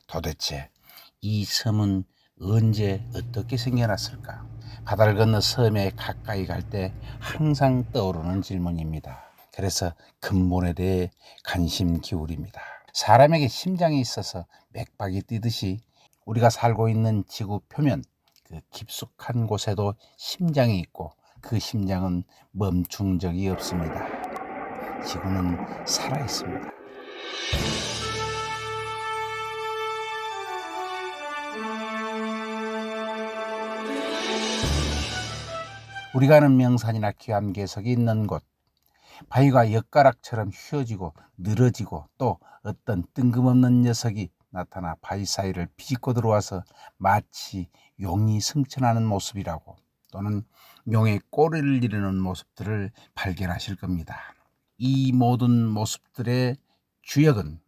도대체 이 섬은 언제 어떻게 생겨났을까? 바다를 건너 섬에 가까이 갈 때 항상 떠오르는 질문입니다. 그래서 근본에 대해 관심 기울입니다. 사람에게 심장이 있어서 맥박이 뛰듯이 우리가 살고 있는 지구 표면 그 깊숙한 곳에도 심장이 있고 그 심장은 멈춘 적이 없습니다. 지구는 살아 있습니다. 우리가 아는 명산이나 귀한 개석이 있는 곳, 바위가 엿가락처럼 휘어지고 늘어지고 또 어떤 뜬금없는 녀석이 나타나 바위 사이를 비집고 들어와서 마치 용이 승천하는 모습이라고, 또는 용의 꼬리를 이루는 모습들을 발견하실 겁니다. 이 모든 모습들의 주역은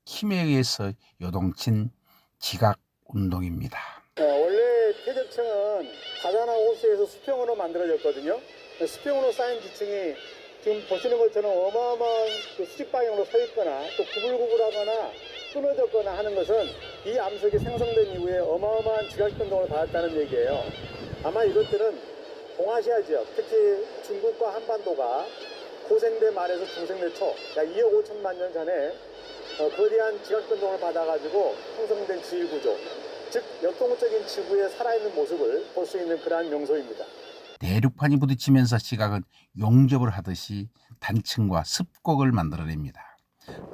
힘에 의해서 요동친 지각운동입니다. 원래 퇴적층은 바다나 호수에서 수평으로 만들어졌거든요. 수평으로 쌓인 지층이 지금 보시는 것처럼 어마어마한 수직 방향으로 서 있거나 또 구불구불하거나 끊어졌거나 하는 것은 이 암석이 생성된 이후에 어마어마한 지각 변동을 받았다는 얘기예요. 아마 이것들은 동아시아 지역, 특히 중국과 한반도가 고생대 말에서 중생대 초, 약 2억 5천만 년 전에 거대한 지각 변동을 받아가지고 형성된 지일구조, 즉 역동적인 지구의 살아있는 모습을 볼 수 있는 그러한 명소입니다. 대륙판이 부딪히면서 지각은 용접을 하듯이 단층과 습곡을 만들어냅니다.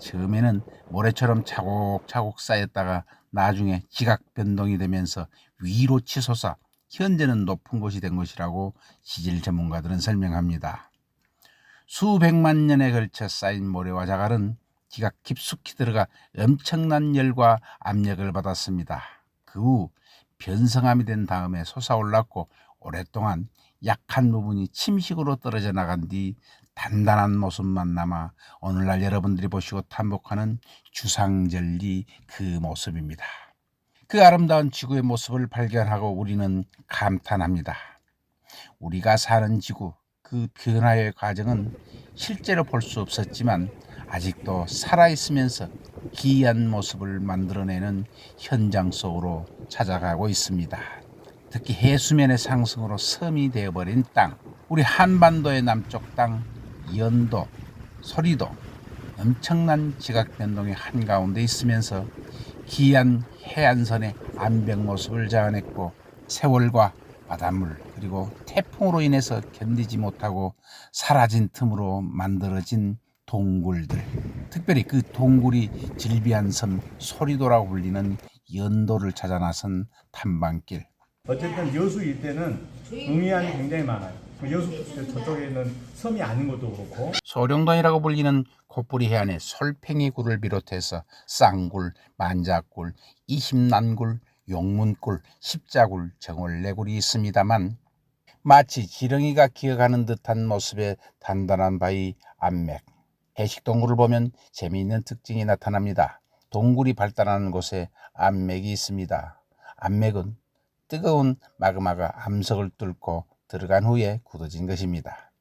처음에는 모래처럼 차곡차곡 쌓였다가 나중에 지각 변동이 되면서 위로 치솟아 현재는 높은 곳이 된 것이라고 지질 전문가들은 설명합니다. 수백만 년에 걸쳐 쌓인 모래와 자갈은 지각 깊숙이 들어가 엄청난 열과 압력을 받았습니다. 그 후 변성암이 된 다음에 솟아올랐고 오랫동안 약한 부분이 침식으로 떨어져 나간 뒤 단단한 모습만 남아 오늘날 여러분들이 보시고 탐복하는 주상절리 그 모습입니다. 그 아름다운 지구의 모습을 발견하고 우리는 감탄합니다. 우리가 사는 지구, 그 변화의 과정은 실제로 볼 수 없었지만 아직도 살아있으면서 기이한 모습을 만들어내는 현장 속으로 찾아가고 있습니다. 특히 해수면의 상승으로 섬이 되어버린 땅, 우리 한반도의 남쪽 땅, 연도, 소리도 엄청난 지각 변동의 한가운데 있으면서 기이한 해안선의 암벽 모습을 자아냈고, 세월과 바닷물 그리고 태풍으로 인해서 견디지 못하고 사라진 틈으로 만들어진 동굴들, 특별히 그 동굴이 질비한 섬 소리도라고 불리는 연도를 찾아 나선 탐방길. 어쨌든 여수 일대는 응해안이 굉장히 많아요. 여수 저쪽에 있는 섬이 아닌 것도 그렇고. 소룡돈이라고 불리는 콧불이 해안에 솔팽이 굴을 비롯해서 쌍굴, 만자굴, 이십난굴, 용문굴, 십자굴, 정월래굴이 있습니다만 마치 지렁이가 기어가는 듯한 모습의 단단한 바위 암맥. 해식동굴을 보면 재미있는 특징이 나타납니다. 동굴이 발달하는 곳에 암맥이 있습니다. 암맥은 뜨거운 마그마가 암석을 뚫고 들어간 후에 굳어진 것입니다.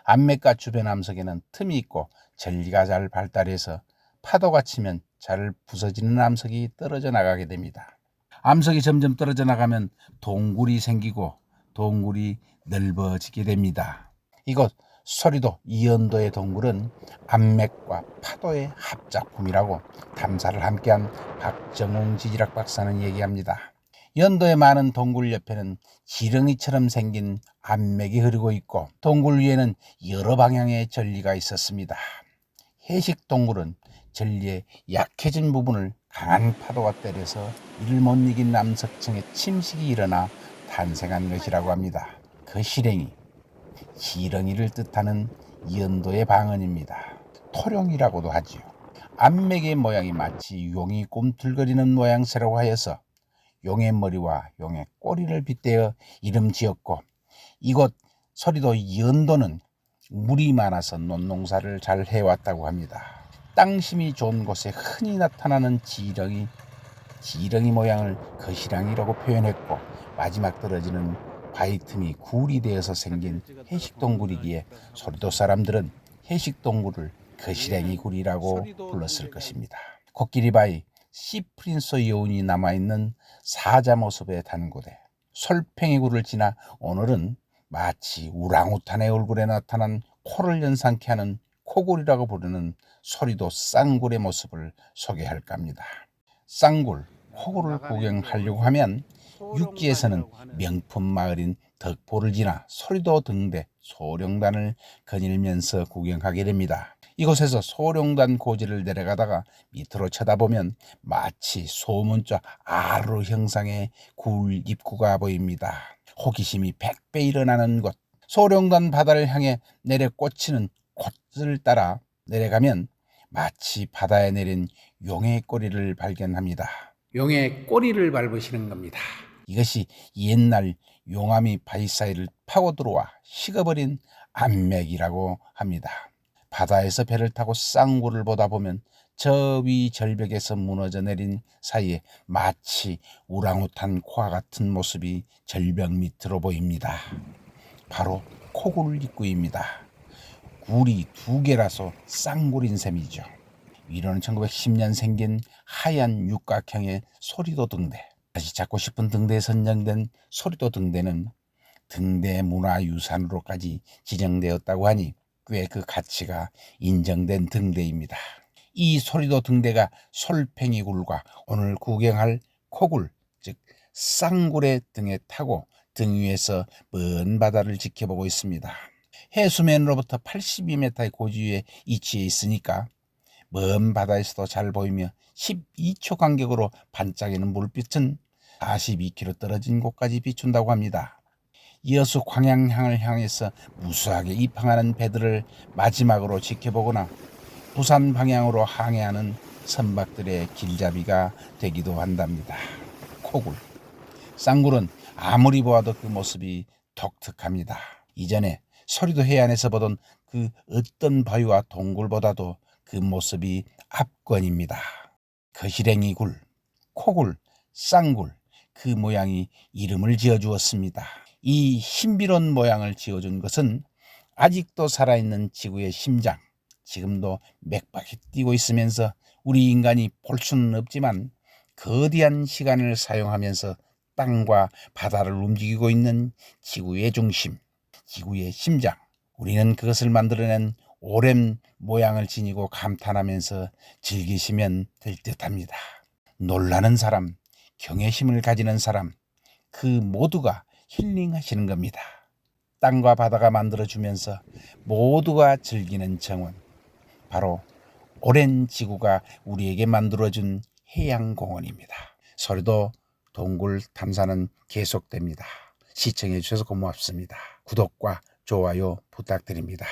암맥과 주변 암석에는 틈이 있고 전리가 잘 발달해서 파도가 치면 잘 부서지는 암석이 떨어져 나가게 됩니다. 암석이 점점 떨어져 나가면 동굴이 생기고 동굴이 넓어지게 됩니다. 이곳 소리도 이연도의 동굴은 암맥과 파도의 합작품이라고 탐사를 함께한 박정웅 지질학 박사는 얘기합니다. 연도의 많은 동굴 옆에는 지렁이처럼 생긴 암맥이 흐르고 있고 동굴 위에는 여러 방향의 전리가 있었습니다. 해식 동굴은 전리의 약해진 부분을 강한 파도가 때려서 이를 못 이긴 암석층의 침식이 일어나 탄생한 것이라고 합니다. 그 실행이 지렁이를 뜻하는 연도의 방언입니다. 토룡이라고도 하지요. 암맥의 모양이 마치 용이 꿈틀거리는 모양새라고 하여서 용의 머리와 용의 꼬리를 빗대어 이름 지었고, 이곳 소리도 연도는 물이 많아서 논농사를 잘 해왔다고 합니다. 땅심이 좋은 곳에 흔히 나타나는 지렁이 모양을 거시랑이라고 표현했고, 마지막 떨어지는 바위 틈이 굴이 되어서 생긴 해식동굴이기에 소리도 사람들은 해식동굴을 거시랭이 굴이라고 불렀을 것입니다. 코끼리 바위, 씨프린소 여운이 남아있는 사자 모습의 단고대. 솔팽이굴을 지나 오늘은 마치 우랑우탄의 얼굴에 나타난 코를 연상케 하는 코굴이라고 부르는 소리도 쌍굴의 모습을 소개할까 합니다. 쌍굴, 코굴을 구경하려고 하면 육지에서는 명품 마을인 덕포를 지나 소리도 등대 소룡단을 거닐면서 구경하게 됩니다. 이곳에서 소룡단 고지를 내려가다가 밑으로 쳐다보면 마치 소문자 아르 형상의 굴 입구가 보입니다. 호기심이 100배 일어나는 곳, 소룡단 바다를 향해 내려 꽂히는 곳을 따라 내려가면 마치 바다에 내린 용의 꼬리를 발견합니다. 용의 꼬리를 밟으시는 겁니다. 이것이 옛날 용암이 바위 사이를 파고 들어와 식어버린 암맥이라고 합니다. 바다에서 배를 타고 쌍굴을 보다 보면 저 위 절벽에서 무너져 내린 사이에 마치 우랑우탄 코와 같은 모습이 절벽 밑으로 보입니다. 바로 코굴 입구입니다. 굴이 2개라서 쌍굴인 셈이죠. 위로는 1910년 생긴 하얀 육각형의 소리도 등대. 다시 잡고 싶은 등대에 선정된 소리도 등대는 등대 문화유산으로까지 지정되었다고 하니 꽤 그 가치가 인정된 등대입니다. 이 소리도 등대가 솔팽이굴과 오늘 구경할 코굴, 즉 쌍굴의 등에 타고 등 위에서 먼 바다를 지켜보고 있습니다. 해수면으로부터 82m의 고지에 위치해 있으니까 먼 바다에서도 잘 보이며 12초 간격으로 반짝이는 물빛은 42km 떨어진 곳까지 비춘다고 합니다. 여수 광양항을 향해서 무수하게 입항하는 배들을 마지막으로 지켜보거나 부산 방향으로 항해하는 선박들의 길잡이가 되기도 한답니다. 코굴, 쌍굴은 아무리 보아도 그 모습이 독특합니다. 이전에 소리도 해안에서 보던 그 어떤 바위와 동굴보다도 그 모습이 압권입니다. 거시랭이 굴, 코굴, 쌍굴, 그 모양이 이름을 지어주었습니다. 이 신비로운 모양을 지어준 것은 아직도 살아있는 지구의 심장, 지금도 맥박이 뛰고 있으면서 우리 인간이 볼 수는 없지만 거대한 시간을 사용하면서 땅과 바다를 움직이고 있는 지구의 중심, 지구의 심장. 우리는 그것을 만들어낸 오랜 모양을 지니고 감탄하면서 즐기시면 될 듯합니다. 놀라는 사람, 경외심을 가지는 사람, 그 모두가 힐링하시는 겁니다. 땅과 바다가 만들어주면서 모두가 즐기는 정원, 바로 오랜 지구가 우리에게 만들어준 해양공원입니다. 소리도 동굴 탐사는 계속됩니다. 시청해 주셔서 고맙습니다. 구독과 좋아요 부탁드립니다.